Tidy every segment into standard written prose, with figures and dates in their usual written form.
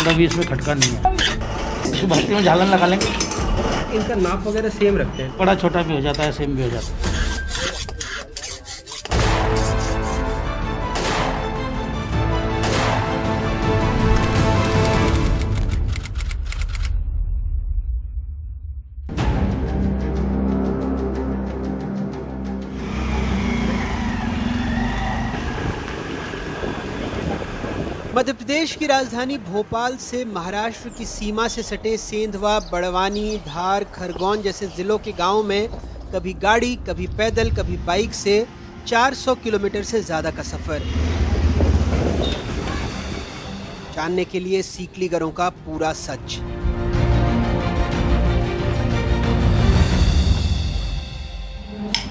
अभी इसमें खटका नहीं है। इसको भट्टी में झालन लगा लेंगे। इनका नाप वगैरह सेम रखते हैं? बड़ा छोटा भी हो जाता है, सेम भी हो जाता है। मध्य प्रदेश की राजधानी भोपाल से महाराष्ट्र की सीमा से सटे सेंधवा, बड़वानी, धार, खरगोन जैसे जिलों के गांवों में कभी गाड़ी, कभी पैदल, कभी बाइक से 400 किलोमीटर से ज्यादा का सफर। जानने के लिए सीकलीगरों का पूरा सच।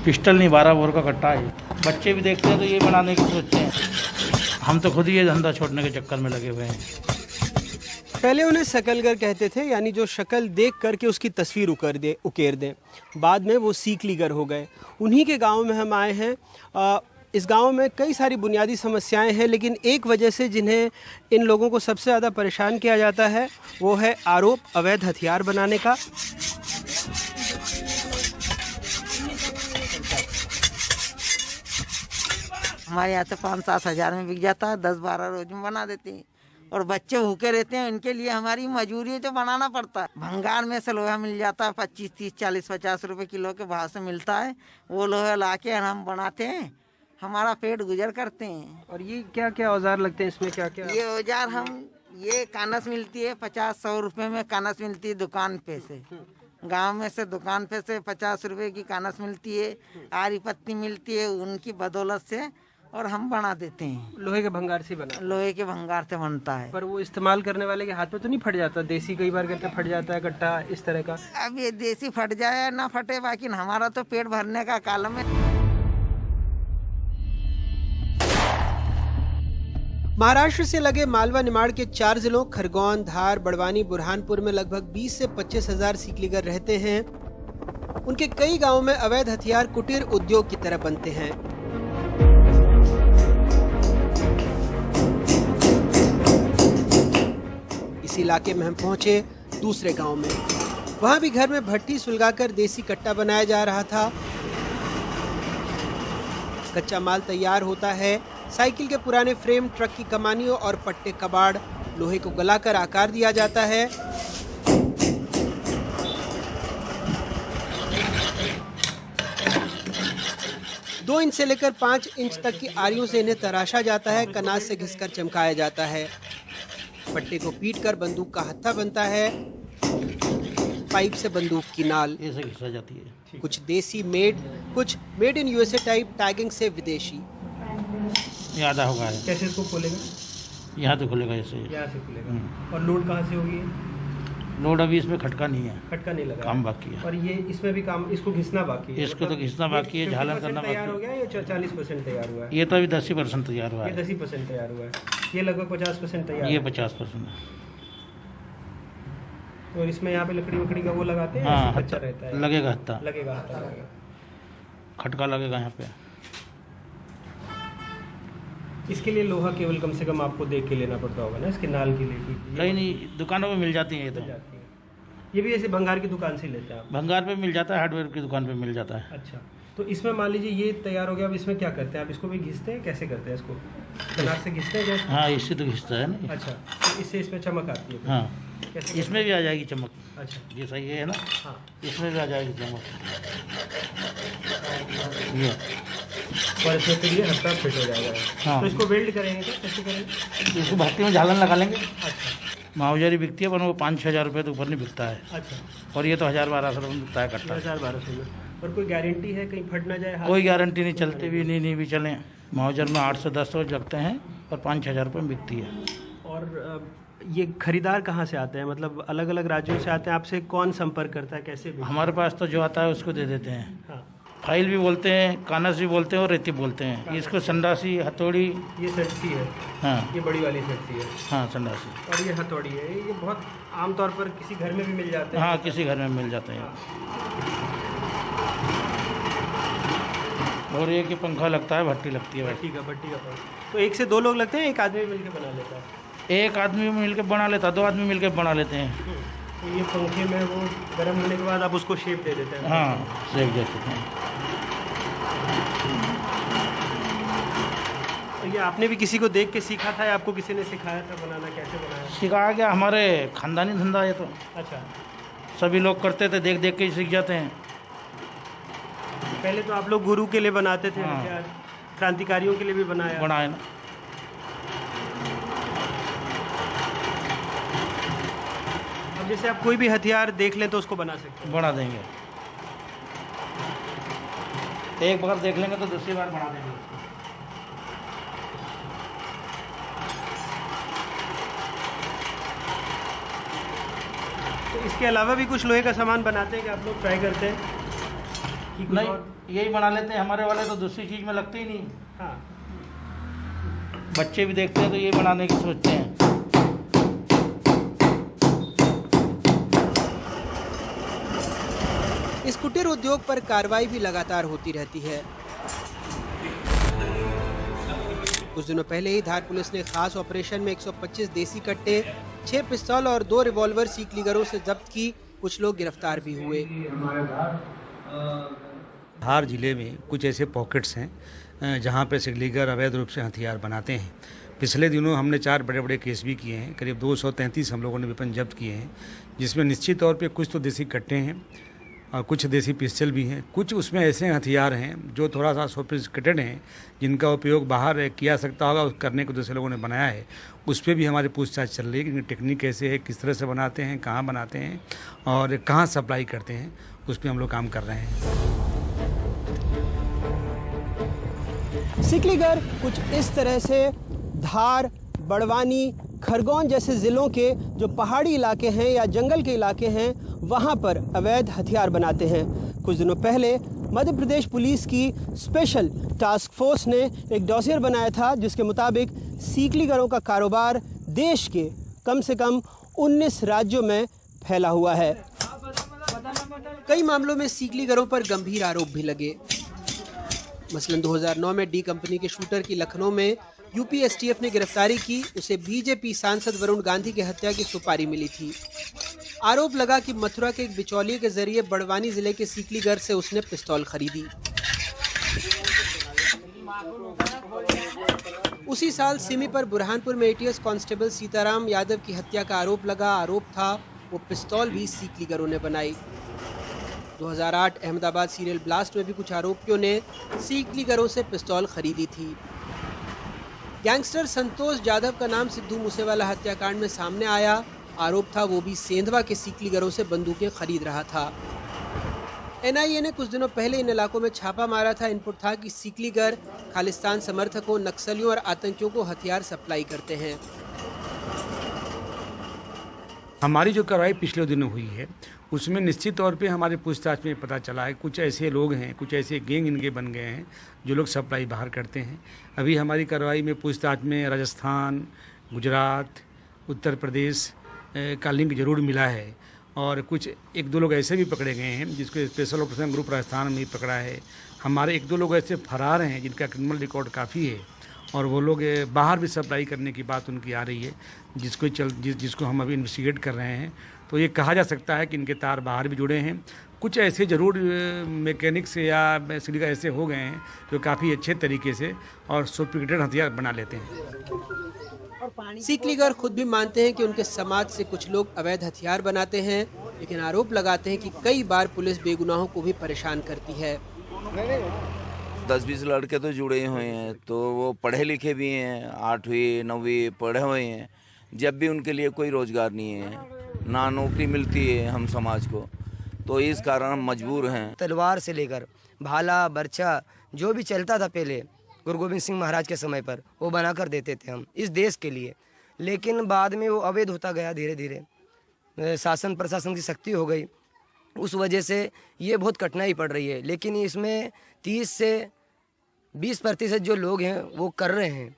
पिस्टल नहीं, 12 बोर का कट्टा है। बच्चे भी देखते हैं तो ये बनाने की सोचते हैं। हम तो खुद ही ये धंधा छोड़ने के चक्कर में लगे हुए हैं। पहले उन्हें शकलगर कहते थे, यानी जो शक्ल देख करके उसकी तस्वीर उकेर दें। बाद में वो सीकलीगर हो गए। उन्हीं के गांव में हम आए हैं। इस गांव में कई सारी बुनियादी समस्याएं हैं, लेकिन एक वजह से जिन्हें इन लोगों को सबसे ज़्यादा परेशान किया जाता है वो है आरोप अवैध हथियार बनाने का। हमारे यहाँ से 5-7 हज़ार में बिक जाता है, 10-12 रोज में बना देते हैं। और बच्चे भूखे रहते हैं, इनके लिए हमारी मजबूरी है जो बनाना पड़ता है। भंगार में से लोहा मिल जाता है, 25, 30, 40, 50 रुपए किलो के भाव से मिलता है। वो लोहा ला के हम बनाते हैं, हमारा पेट गुजर करते हैं। और ये क्या क्या औजार लगते हैं इसमें? क्या क्या ये औजार ये कानस मिलती है 50-100 रुपए में कानस मिलती है दुकान पे से। गांव में से दुकान पे से 50 रुपए की कानस मिलती है, आरी पत्ती मिलती है, उनकी बदौलत से और हम बना देते हैं। लोहे के भंगार से बना? लोहे के भंगार से बनता है। पर वो इस्तेमाल करने वाले के हाथ में तो नहीं फट जाता? देसी कई बार कहते फट जाता है कट्टा इस तरह का। अब ये देसी फट जाए ना फटे, बाकी हमारा तो पेट भरने का कालम है। महाराष्ट्र से लगे मालवा निमाड़ के 4 जिलों खरगोन, धार, बड़वानी, बुरहानपुर में लगभग 20 से 25 हजार सीकलीगर रहते हैं। उनके कई गांवों में अवैध हथियार कुटीर उद्योग की तरह बनते हैं। इस इलाके में हम पहुंचे दूसरे गांव में। वहां भी घर में भट्टी सुलगाकर देसी कट्टा बनाया जा रहा था। कच्चा माल तैयार होता है। साइकिल के पुराने फ्रेम, ट्रक की कमानियों और पट्टे कबाड़, लोहे को गलाकर आकार दिया जाता है। दो इंच से लेकर 5 इंच तक की आरियों से इन्हें तराशा जाता है। कनाज से घिसकर चमकाया जाता है। पट्टे को पीटकर बंदूक का हत्था बनता है। पाइप से बंदूक की नाल ऐसे घिसा जाती है। कुछ देसी मेड, कुछ made in USA type, tagging से विदेशी। ये आधा होगा है। कैसे इसको खोलेगा? यहाँ तो खुलेगा ऐसे। यहाँ से खुलेगा। और लोड कहाँ से होगी? लोड अभी इसमें खटका नहीं है, खटका नहीं लगा, काम बाकी है। और ये इसमें भी काम, इसको घिसना बाकी है? इसको तो घिसना बाकी है, झालन करना बाकी तैयार हो गया या 40% तैयार हुआ है? ये तो अभी 10% तैयार हुआ ये है। 10% तैयार हुआ है। ये लगभग 50% तैयार ये है। 50% है। और इसमें यहाँ पे लकड़ी का वो लगाते हैं? हाँ, अच्छा रहता है। लगेगा हत्था, लगेगा हत्था लगेगा। खटका लगेगा यहाँ पे। इसके लिए लोहा केवल कम से कम आपको देख के लेना पड़ता होगा ना, इसके नाल के लिए? कहीं नहीं, दुकानों में मिल जाती है ये तो। जाती है। ये भी ऐसे भंगार की दुकान से लेते हैं आप? भंगार पे मिल जाता है, हार्डवेयर की दुकान पे मिल जाता है। अच्छा, तो इसमें मान लीजिए ये तैयार हो गया, अब इसमें क्या करते हैं आप? इसको भी घिसते हैं? कैसे करते हैं इसको? कनार से घिसते हैं क्या? हाँ, इससे तो घिसता है ना। अच्छा, तो इससे इसमें चमक आती है? हाँ, कैसे? इसमें भी आ जाएगी चमक। अच्छा, ये सही है ना? हाँ, इसमें भी आ जाएगी चमक। ये और इसमें फिर ये हत्था फिट हो जाएगा। हाँ। तो इसको वेल्ड करेंगे क्या? कैसे करेंगे? इसको भट्टी में झालन लगा लेंगे। अच्छा, माउजारी बिकती है, पर वो 5-6 हज़ार रुपये तो ऊपर नहीं बिकता है। अच्छा, और ये तो 1000-1200 रुपये में बिकता है कट्टा। 1000-1200 में। और कोई गारंटी है कहीं फट ना जाए हाथ? कोई गारंटी नहीं, चलते भी नहीं भी चलें। माउजर में 8 से 10 रोज लगते हैं और 5-6 हज़ार रुपये में बिकती है। और ये खरीदार कहाँ से आते हैं? मतलब अलग अलग राज्यों से आते हैं? आपसे कौन संपर्क करता है? कैसे? हमारे पास तो जो आता है उसको दे देते हैं। हाँ, फाइल भी बोलते हैं, कानस भी बोलते हैं और रेती बोलते हैं। इसको संडासी, हथौड़ी। ये सटसी है? हाँ, ये बड़ी वाली सटसी है? हाँ, संडासी। और ये हथौड़ी है? ये बहुत आमतौर पर किसी घर में भी मिल जाते हैं? हाँ, किसी घर में मिल जाते हैं। और एक ही पंखा लगता है, भट्टी लगती है। भट्टी का तो 1 से 2 लोग लगते हैं, एक आदमी मिलकर बना लेता है? एक आदमी मिल के बना लेता, 2 आदमी मिल के बना लेते हैं। तो ये पंखे में वो गर्म होने के बाद आप उसको शेप दे देते हैं? हाँ, सेक देते हैं। तो ये आपने भी किसी को देख के सीखा था या आपको किसी ने सिखाया था बनाना, कैसे बनाया? सिखाया गया, हमारे खानदानी धंधा है तो अच्छा, सभी लोग करते थे, देख देख के ही सीख जाते हैं। पहले तो आप लोग गुरु के लिए बनाते थे हाँ। हथियार, क्रांतिकारियों के लिए भी बनाया? बनाए ना। अब जैसे आप कोई भी हथियार देख लें तो उसको बना सकते हैं? बना देंगे, एक बार देख लेंगे तो दूसरी बार बना देंगे उसको। तो इसके अलावा भी कुछ लोहे का सामान बनाते हैं कि आप लोग ट्राई करते हैं कि कुछ नहीं, और? यही बना लेते हैं। हमारे वाले तो दूसरी चीज़ में लगते ही नहीं। हाँ। बच्चे भी देखते हैं तो यही बनाने की सोचते हैं। इस कुटीर उद्योग पर कार्रवाई भी लगातार होती रहती है। कुछ दिनों पहले ही धार पुलिस ने खास ऑपरेशन में 125 देसी कट्टे, 6 पिस्तौल और 2 रिवॉल्वर सीकलीगरों से जब्त की। कुछ लोग गिरफ्तार भी हुए। धार जिले में कुछ ऐसे पॉकेट्स हैं जहां पे सिकलीगर अवैध रूप से हथियार बनाते हैं। पिछले दिनों हमने 4 बड़े बड़े केस भी किए हैं, करीब 233 हम लोगों ने वेपन जब्त किए हैं, जिसमें निश्चित तौर पे कुछ तो देसी कट्टे हैं और कुछ देसी पिस्टल भी हैं। कुछ उसमें ऐसे हथियार हैं जो थोड़ा सा सोफिस्टिकेटेड हैं, जिनका उपयोग बाहर किया सकता होगा, करने को दूसरे लोगों ने बनाया है। उस पर भी हमारी पूछताछ चल रही है कि टेक्निक कैसे है, किस तरह से बनाते हैं, कहाँ बनाते हैं और कहाँ सप्लाई करते हैं, उस पर हम लोग काम कर रहे हैं। सिकलीगर कुछ इस तरह से धार, बड़वानी, खरगोन जैसे ज़िलों के जो पहाड़ी इलाके हैं या जंगल के इलाके हैं, वहाँ पर अवैध हथियार बनाते हैं। कुछ दिनों पहले मध्य प्रदेश पुलिस की स्पेशल टास्क फोर्स ने एक डॉसियर बनाया था, जिसके मुताबिक सीकलीगरों का कारोबार देश के कम से कम 19 राज्यों में फैला हुआ है। कई मामलों में सीकलीगरों पर गंभीर आरोप भी लगे। मसलन 2009 में डी कंपनी के शूटर की लखनऊ में यूपी एसटीएफ ने गिरफ्तारी की। उसे बीजेपी सांसद वरुण गांधी की हत्या की सुपारी मिली थी। आरोप लगा कि मथुरा के एक बिचौलिए के जरिए बड़वानी जिले के सीकलीगर से उसने पिस्तौल खरीदी। उसी साल सिमी पर बुरहानपुर में एटीएस कांस्टेबल सीताराम यादव की हत्या का आरोप लगा। आरोप था वो पिस्तौल भी सीकलीगरों ने बनाई। 2008 अहमदाबाद सीरियल ब्लास्ट में भी कुछ आरोपियों ने सीकलीगरों से पिस्तौल खरीदी थी। गैंगस्टर संतोष जाधव का नाम सिद्धू मूसेवाला हत्याकांड में सामने आया। आरोप था वो भी सेंधवा के सीकलीगरों से बंदूकें खरीद रहा था। एनआईए ने कुछ दिनों पहले इन इलाकों में छापा मारा था। इनपुट था कि सीकलीगर खालिस्तान समर्थकों, नक्सलियों और आतंकियों को हथियार सप्लाई करते हैं। हमारी जो कार्रवाई पिछले दिनों हुई है, उसमें निश्चित तौर पे हमारे पूछताछ में पता चला है कुछ ऐसे लोग हैं, कुछ ऐसे गैंग इनके बन गए हैं जो लोग सप्लाई बाहर करते हैं। अभी हमारी कार्रवाई में पूछताछ में राजस्थान, गुजरात, उत्तर प्रदेश का लिंक जरूर मिला है और कुछ 1-2 लोग ऐसे भी पकड़े गए हैं जिसको स्पेशल ऑपरेशन ग्रुप राजस्थान में ही पकड़ा है। हमारे 1-2 लोग ऐसे फरार हैं जिनका क्रिमिनल रिकॉर्ड काफ़ी है और वो लोग बाहर भी सप्लाई करने की बात उनकी आ रही है, जिसको हम अभी इन्वेस्टिगेट कर रहे हैं। तो ये कहा जा सकता है कि इनके तार बाहर भी जुड़े हैं। कुछ ऐसे ज़रूर मैकेनिक्स या सिलिका ऐसे हो गए हैं जो काफ़ी अच्छे तरीके से और सोफिस्टिकेटेड हथियार बना लेते हैं। सीकलीगर खुद भी मानते हैं कि उनके समाज से कुछ लोग अवैध हथियार बनाते हैं, लेकिन आरोप लगाते हैं कि कई बार पुलिस बेगुनाहों को भी परेशान करती है। 10-20 लड़के तो जुड़े हुए हैं, तो वो पढ़े लिखे भी हैं, 8वीं 9वीं पढ़े हुए हैं। जब भी उनके लिए कोई रोज़गार नहीं है, ना नौकरी मिलती है हम समाज को, तो इस कारण हम मजबूर हैं। तलवार से लेकर भाला, बर्छा जो भी चलता था पहले गुरु गोविंद सिंह महाराज के समय पर, वो बना कर देते थे हम इस देश के लिए। लेकिन बाद में वो अवैध होता गया धीरे धीरे, शासन प्रशासन की सख्ती हो गई, उस वजह से ये बहुत कठिनाई पड़ रही है। लेकिन इसमें 30 से 20% जो लोग हैं वो कर रहे हैं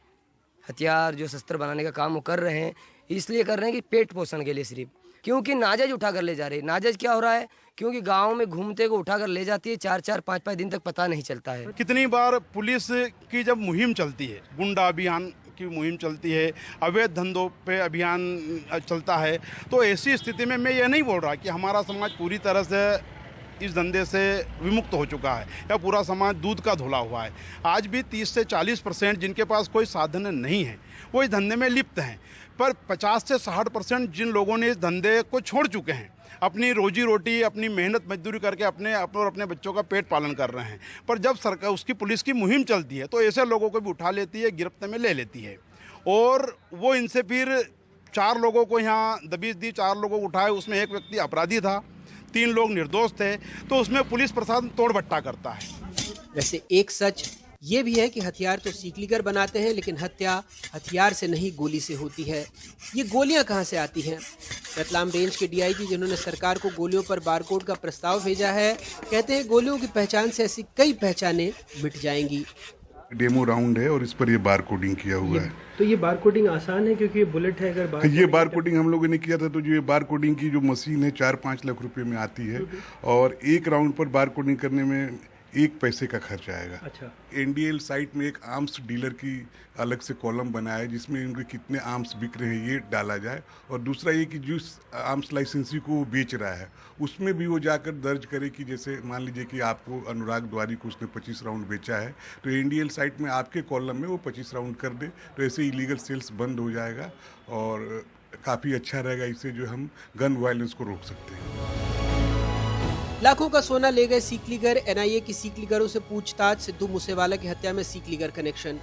हथियार, जो शस्त्र बनाने का काम वो कर रहे हैं। इसलिए कर रहे हैं कि पेट पोषण के लिए सिर्फ, क्योंकि नाजायज उठा कर ले जा रहे हैं। नाजायज क्या हो रहा है, क्योंकि गांव में घूमते को उठा कर ले जाती है, 4-4, 5-5 दिन तक पता नहीं चलता है। कितनी बार पुलिस की जब मुहिम चलती है, गुंडा अभियान की मुहिम चलती है, अवैध धंधों पे अभियान चलता है। तो ऐसी स्थिति में मैं ये नहीं बोल रहा कि हमारा समाज पूरी तरह से इस धंधे से विमुक्त हो चुका है या पूरा समाज दूध का धुला हुआ है। आज भी 30 से 40% जिनके पास कोई साधन नहीं है वो इस धंधे में लिप्त हैं, पर 50 से 60% जिन लोगों ने इस धंधे को छोड़ चुके हैं, अपनी रोजी रोटी, अपनी मेहनत मजदूरी करके अपने और अपने बच्चों का पेट पालन कर रहे हैं। पर जब सरकार उसकी पुलिस की मुहिम चलती है तो ऐसे लोगों को भी उठा लेती है, गिरफ्त में ले लेती है और वो इनसे फिर 4 लोगों को यहाँ दबीज दी, 4 लोगों को उठाए, उसमें एक व्यक्ति अपराधी था, 3 लोग निर्दोष थे, तो उसमें पुलिस प्रशासन तोड़ बट्टा करता है। वैसे एक सच ये भी है कि हथियार तो सीकलीगर बनाते हैं, लेकिन हत्या हथियार से नहीं गोली से होती है। ये गोलियां कहां से आती हैं? रतलाम रेंज के डीआईजी जिन्होंने सरकार को गोलियों पर बारकोड का प्रस्ताव भेजा है, कहते हैं गोलियों की पहचान से ऐसी कई पहचानें मिट जाएंगी। डेमो राउंड है और इस पर ये बार कोडिंग किया हुआ है। तो ये बार कोडिंग आसान है क्योंकि ये बुलेट है। अगर ये बार कोडिंग हम लोगों ने किया था तो ये बार कोडिंग की जो मशीन है 4-5 लाख रुपए में आती है और एक राउंड पर बार कोडिंग करने में 1 पैसे का खर्च आएगा। अच्छा। एनडीएल साइट में एक आर्म्स डीलर की अलग से कॉलम बनाया है जिसमें उनके कितने आर्म्स बिक रहे हैं ये डाला जाए, और दूसरा ये कि जिस आर्म्स लाइसेंसी को वो बेच रहा है उसमें भी वो जाकर दर्ज करे कि जैसे मान लीजिए कि आपको अनुराग द्वारी को उसने 25 राउंड बेचा है तो एनडीएल साइट में आपके कॉलम में वो 25 राउंड कर दे, तो ऐसे इलीगल सेल्स बंद हो जाएगा और काफ़ी अच्छा रहेगा। इससे जो हम गन वायलेंस को रोक सकते हैं। लाखों का सोना ले गए सीकलीगर, एनआईए की सीकलीगरों से पूछताछ, सिद्धू मूसेवाला की हत्या में सीकलीगर कनेक्शन।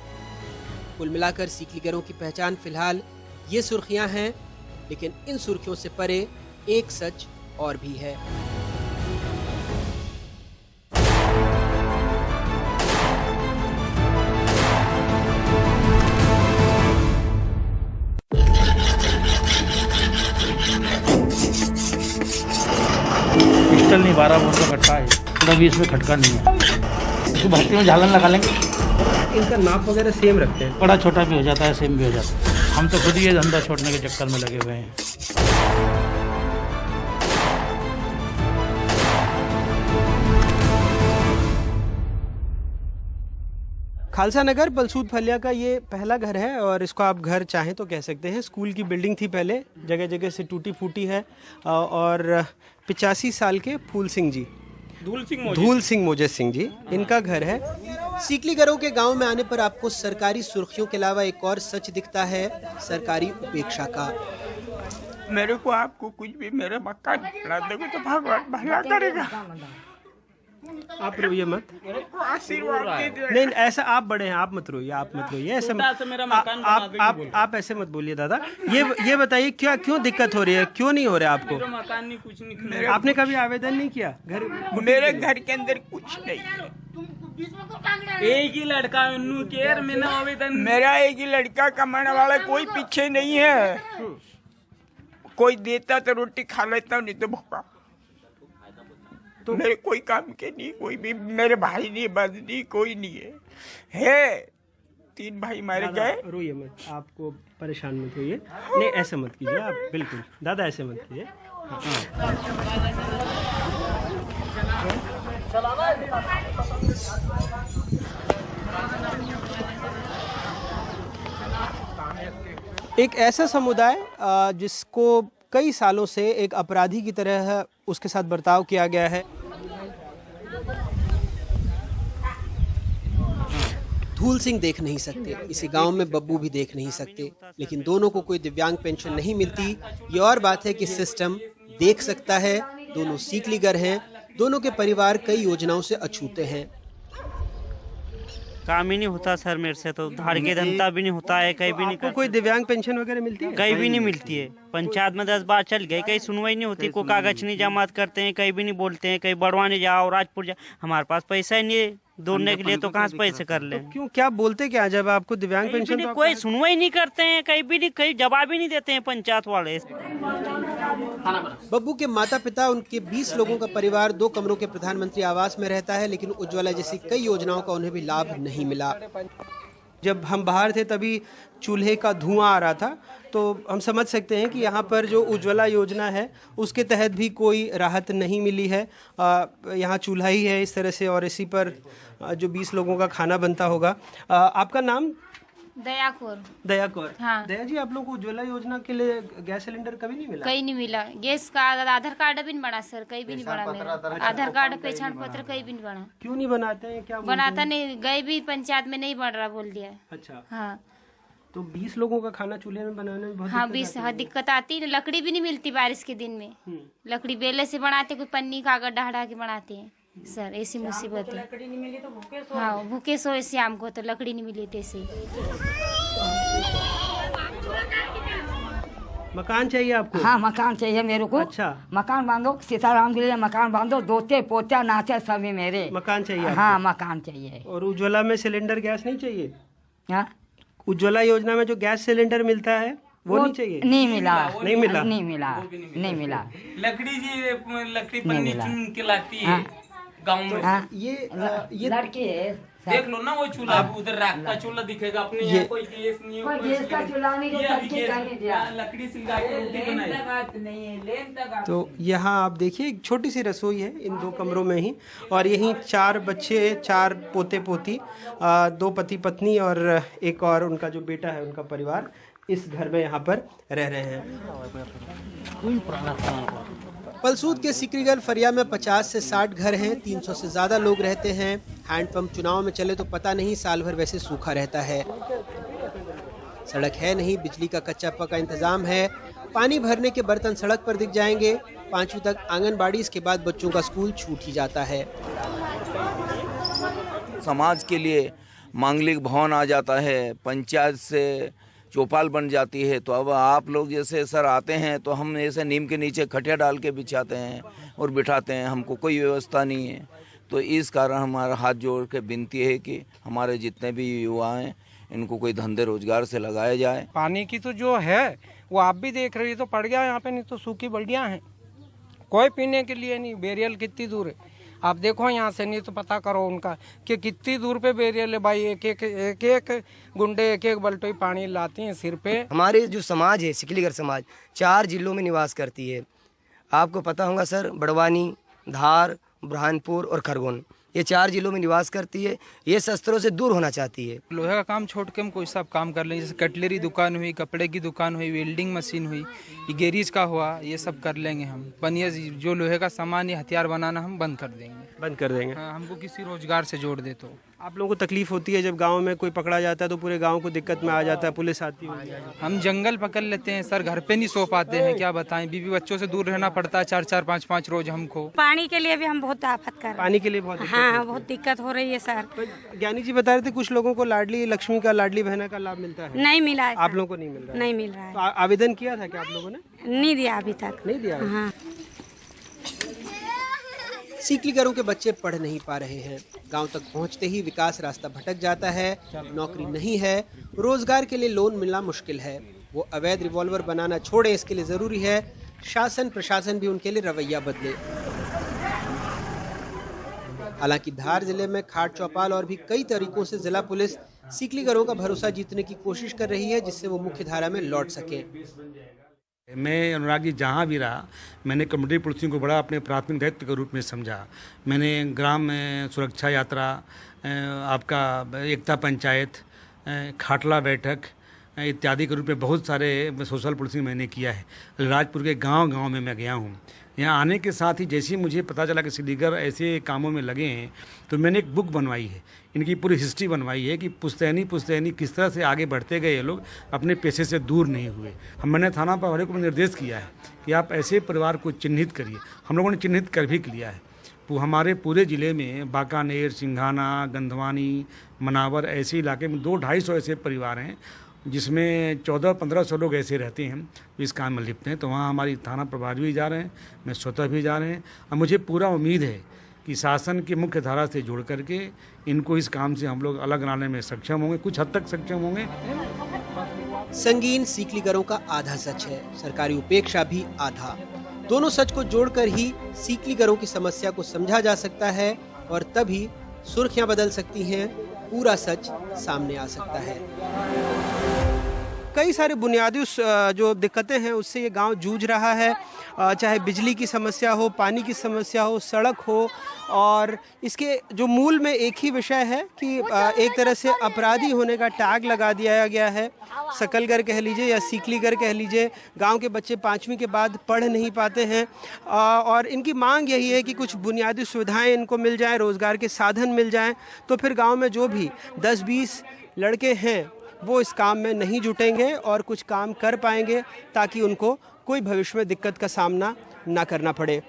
कुल मिलाकर सीकलीगरों की पहचान फिलहाल ये सुर्खियां हैं, लेकिन इन सुर्खियों से परे एक सच और भी है। पिस्टल नहीं, 12 बोर का कट्टा है, तभी इसमें खटका नहीं है। इसको भट्टी में झालन लगा लेंगे। इनका नाप वगैरह सेम रखते हैं? बड़ा छोटा भी हो जाता है, सेम भी हो जाता है। हम तो खुद ही ये धंधा छोड़ने के चक्कर में लगे हुए हैं। खालसा नगर बलसूद फलिया का ये पहला घर है और इसको आप घर चाहें तो कह सकते हैं। स्कूल की बिल्डिंग थी पहले, जगह जगह से टूटी फूटी है। और 85 साल के फूल सिंह जी, धूल सिंह मोजेस सिंह जी, इनका घर है। सीकलीगरों के गांव में आने पर आपको सरकारी सुर्खियों के अलावा एक और सच दिखता है, सरकारी उपेक्षा का। मेरे को आपको कुछ भी मेरे मकान बना दोगे तो भगवान भला करेगा। आप रोइए मत, आशीर्वाद दीजिए। नहीं ऐसा आप बड़े हैं, आप मत रोइए, आप मत रोइए ऐसे आप ऐसे मत बोलिए दादा। ये बताइए क्या, क्यों दिक्कत हो रही है, क्यों नहीं हो रहा है आपको? मकान नहीं, कुछ नहीं। आपने कभी आवेदन नहीं किया? घर मेरे घर के अंदर कुछ नहीं है। एक ही लड़का मैंने आवेदन, मेरा एक ही लड़का, कमाने वाला कोई पीछे नहीं है। कोई देता तो रोटी खा लेता, नहीं तो भूखा। तो मेरे कोई काम के नहीं, कोई भी मेरे भाई नहीं, बस नहीं, कोई नहीं है। 3 भाई मारे गए। रोइए मत, आपको परेशान मत होइए। नहीं ऐसे मत कीजिए आप, बिल्कुल दादा ऐसे मत कीजिए। एक ऐसा समुदाय जिसको कई सालों से एक अपराधी की तरह उसके साथ बर्ताव किया गया है। धूल सिंह देख नहीं सकते, इसी गांव में बब्बू भी देख नहीं सकते, लेकिन दोनों को कोई दिव्यांग पेंशन नहीं मिलती। ये और बात है कि सिस्टम देख सकता है। दोनों सीकलीगर हैं, दोनों के परिवार कई योजनाओं से अछूते हैं। काम ही नहीं होता सर मेरे से, तो धाड़ के धंधा भी नहीं होता है, कहीं भी नहीं। कोई दिव्यांग पेंशन वगैरह मिलती है? कहीं भी नहीं मिलती है। पंचायत में 10 बार चल गए, कहीं सुनवाई नहीं होती, कोई कागज नहीं जमा करते हैं, कहीं भी नहीं बोलते हैं। कहीं बड़वाने जाओ, राजपुर जाओ, हमारे पास पैसा ही नहीं है दौड़ने के लिए, तो कहाँ से पैसे कर ले? क्यों, क्या बोलते क्या जब आपको दिव्यांग पेंशन? तो कोई सुनवाई नहीं करते हैं, कहीं भी नहीं, कहीं जवाब ही नहीं देते हैं पंचायत वाले। बब्बू के माता पिता, उनके 20 लोगों का परिवार 2 कमरों के प्रधानमंत्री आवास में रहता है, लेकिन उज्ज्वला जैसी कई योजनाओं का उन्हें भी लाभ नहीं मिला। जब हम बाहर थे तभी चूल्हे का धुआं आ रहा था, तो हम समझ सकते हैं कि यहाँ पर जो उज्ज्वला योजना है उसके तहत भी कोई राहत नहीं मिली है। यहाँ चूल्हा ही है इस तरह से, और इसी पर जो 20 लोगों का खाना बनता होगा। आपका नाम? दया कौर। दया कौर। हाँ। दया जी, आप लोग को उज्ज्वला योजना के लिए गैस सिलेंडर कभी नहीं मिला? कहीं नहीं मिला। गैस का आधार कार्ड भी नहीं बना सर, कहीं भी नहीं बना मेरा। आधार कार्ड पहचान पत्र कहीं भी नहीं बना। क्यों नहीं बनाते हैं? क्या बनाता नहीं, गए भी पंचायत में नहीं बन रहा बोल दिया। अच्छा। हाँ। तो 20 लोगों का खाना चूल्हे में बनाने में बहुत हाँ 20 दिक्कत आती है। लकड़ी भी नहीं मिलती बारिश के दिन में। लकड़ी बेले से बनाते, कोई पन्नी कागज ढाढ़ा के बनाते हैं सर, ऐसी मुसीबत है। लकड़ी नहीं मिली तो भूखे सो। हाँ भूखे सो शाम को, तो लकड़ी नहीं मिली तैसे। मकान चाहिए आपको? हाँ मकान चाहिए मेरे को। अच्छा। मकान बांधो, सीताराम के लिए मकान बांधो, दोते पोते नाचे सभी मेरे। मकान चाहिए? हाँ मकान चाहिए। और उज्ज्वला में सिलेंडर गैस नहीं चाहिए? हाँ उज्ज्वला योजना में जो गैस सिलेंडर मिलता है वो नहीं चाहिए? नहीं मिला। नहीं मिला? नहीं मिला, नहीं मिला। लकड़ी जी, लकड़ी पन्नी चुन के लाती है गाँव में। ये लड़के देख लो ना वो चूल्हा, उधर राख का चूल्हा दिखेगा अपने यहाँ। कोई गैस नहीं है, कोई गैस का चूल्हा नहीं, ये अभी करके कहने दिया। लकड़ी से लगा के रोटी बनाई। तो यहाँ आप देखिए एक छोटी सी रसोई है इन 2 कमरों में ही, और यहीं 4 बच्चे, 4 पोते पोती, 2 पति पत्नी और एक और उनका जो बेटा है, उनका परिवार इस घर में यहाँ पर रह रहे हैं। पलसूद के सिकरीगल फरिया में 50 से 60 घर हैं, 300 से ज़्यादा लोग रहते हैं। हैंडपंप चुनाव में चले तो पता नहीं, साल भर वैसे सूखा रहता है। सड़क है नहीं, बिजली का कच्चा पक्का इंतजाम है। पानी भरने के बर्तन सड़क पर दिख जाएंगे। 5वीं तक आंगनबाड़ी, इसके बाद बच्चों का स्कूल छूट ही जाता है। समाज के लिए मांगलिक भवन आ जाता है, पंचायत से चौपाल बन जाती है। तो अब आप लोग जैसे सर आते हैं तो हम ऐसे नीम के नीचे खटिया डाल के बिछाते हैं और बिठाते हैं, हमको कोई व्यवस्था नहीं है। तो इस कारण हमारा हाथ जोड़ के विनती है कि हमारे जितने भी युवा हैं इनको कोई धंधे रोजगार से लगाया जाए। पानी की तो जो है वो आप भी देख रही, तो पड़ गया यहाँ पे, नहीं तो सूखी बल्टियाँ हैं, कोई पीने के लिए नहीं। बेरियल कितनी दूर है आप देखो यहाँ से, नहीं तो पता करो उनका कि कितनी दूर पे बेरियल है भाई। एक गुंडे एक बल्टोई पानी लाती हैं सिर पे। हमारे जो समाज है, सिकलीगर समाज 4 जिलों में निवास करती है। आपको पता होगा सर, बड़वानी, धार, बुरहानपुर और खरगोन, ये 4 जिलों में निवास करती है। ये शस्त्रों से दूर होना चाहती है। लोहे का काम छोड़ के हम कोई सब काम कर लेंगे, जैसे कटलरी दुकान हुई, कपड़े की दुकान हुई, वेल्डिंग मशीन हुई, ये गैरेज का हुआ, ये सब कर लेंगे हम। पनिया जो लोहे का सामान या हथियार बनाना हम बंद कर देंगे। हाँ, हमको किसी रोजगार से जोड़ दे। तो आप लोगों को तकलीफ होती है जब गांव में कोई पकड़ा जाता है तो पूरे गांव को दिक्कत में आ जाता है, पुलिस आती है? हम जंगल पकड़ लेते हैं सर, घर पे नहीं सो पाते हैं, क्या बताएं। बीवी बच्चों से दूर रहना पड़ता है 4-4, 5-5 रोज हमको। पानी के लिए भी हम बहुत आफत कर रहे हैं। पानी के लिए बहुत बहुत दिक्कत हो रही है सर। ज्ञानी जी बता रहे थे कुछ लोगों को लाडली लक्ष्मी का, लाडली बहना का लाभ मिलता है। नहीं मिला है। आप लोगों को नहीं मिल रहा है? नहीं मिल रहा है। तो आवेदन किया था क्या आप लोगों ने? नहीं दिया अभी तक। नहीं दिया? हाँ। सीकलीगरों के बच्चे पढ़ नहीं पा रहे हैं। गांव तक पहुंचते ही विकास रास्ता भटक जाता है, नौकरी नहीं है, रोजगार के लिए लोन मिलना मुश्किल है। वो अवैध रिवॉल्वर बनाना छोड़े, इसके लिए जरूरी है शासन प्रशासन भी उनके लिए रवैया बदले। हालांकि धार जिले में खाट चौपाल और भी कई तरीकों से जिला पुलिस सीकलीगरों का भरोसा जीतने की कोशिश कर रही है, जिससे वो मुख्य धारा में लौट सके। मैं अनुराग जी जहाँ भी रहा, मैंने कम्युनिटी पुलिसिंग को बड़ा अपने प्राथमिक दायित्व के रूप में समझा। मैंने ग्राम सुरक्षा यात्रा, आपका एकता पंचायत, खाटला बैठक इत्यादि के रूप में बहुत सारे सोशल पुलिसिंग मैंने किया है। राजपुर के गांव-गांव में मैं गया हूँ। यहाँ आने के साथ ही जैसे ही मुझे पता चला कि सीकलीगर ऐसे कामों में लगे हैं, तो मैंने एक बुक बनवाई है, इनकी पूरी हिस्ट्री बनवाई है कि पुश्तैनी किस तरह से आगे बढ़ते गए ये लोग, अपने पेशे से दूर नहीं हुए। मैंने थाना प्रभारी को निर्देश किया है कि आप ऐसे परिवार को चिन्हित करिए। हम लोगों ने चिन्हित कर भी लिया है। हमारे पूरे ज़िले में बाकानेर, सिंघाना, गंधवानी, मनावर ऐसे इलाके में 200-250 ऐसे परिवार हैं जिसमें 1400-1500 लोग ऐसे रहते हैं जो इस काम में लिप्त हैं। तो वहाँ हमारी थाना प्रभारी भी जा रहे हैं, मैं स्वतः भी जा रहे हैं, और मुझे पूरा उम्मीद है कि शासन की मुख्य धारा से जुड़ करके इनको इस काम से हम लोग अलग लाने में सक्षम होंगे, कुछ हद तक सक्षम होंगे। संगीन सीकलीगरों का आधा सच है, सरकारी उपेक्षा भी आधा। दोनों सच को जोड़कर ही सीकलीगरों की समस्या को समझा जा सकता है और तभी सुर्खियां बदल सकती हैं, पूरा सच सामने आ सकता है। कई सारे बुनियादी जो दिक्कतें हैं उससे ये गांव जूझ रहा है, चाहे बिजली की समस्या हो, पानी की समस्या हो, सड़क हो, और इसके जो मूल में एक ही विषय है कि एक तरह से अपराधी होने का टैग लगा दिया गया है। सकलगर कह लीजिए या सीकलीगर कह लीजिए, गांव के बच्चे 5वीं के बाद पढ़ नहीं पाते हैं और इनकी मांग यही है कि कुछ बुनियादी सुविधाएं इनको मिल जाएं, रोज़गार के साधन मिल जाएं, तो फिर गांव में जो भी 10-20 लड़के हैं वो इस काम में नहीं जुटेंगे और कुछ काम कर पाएंगे ताकि उनको कोई भविष्य में दिक्कत का सामना ना करना पड़े।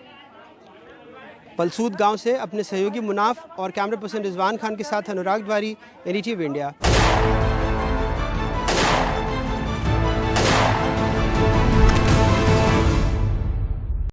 पलसूद गांव से अपने सहयोगी मुनाफ और कैमरा पर्सन रिजवान खान के साथ अनुराग द्वारी, NDTV इंडिया।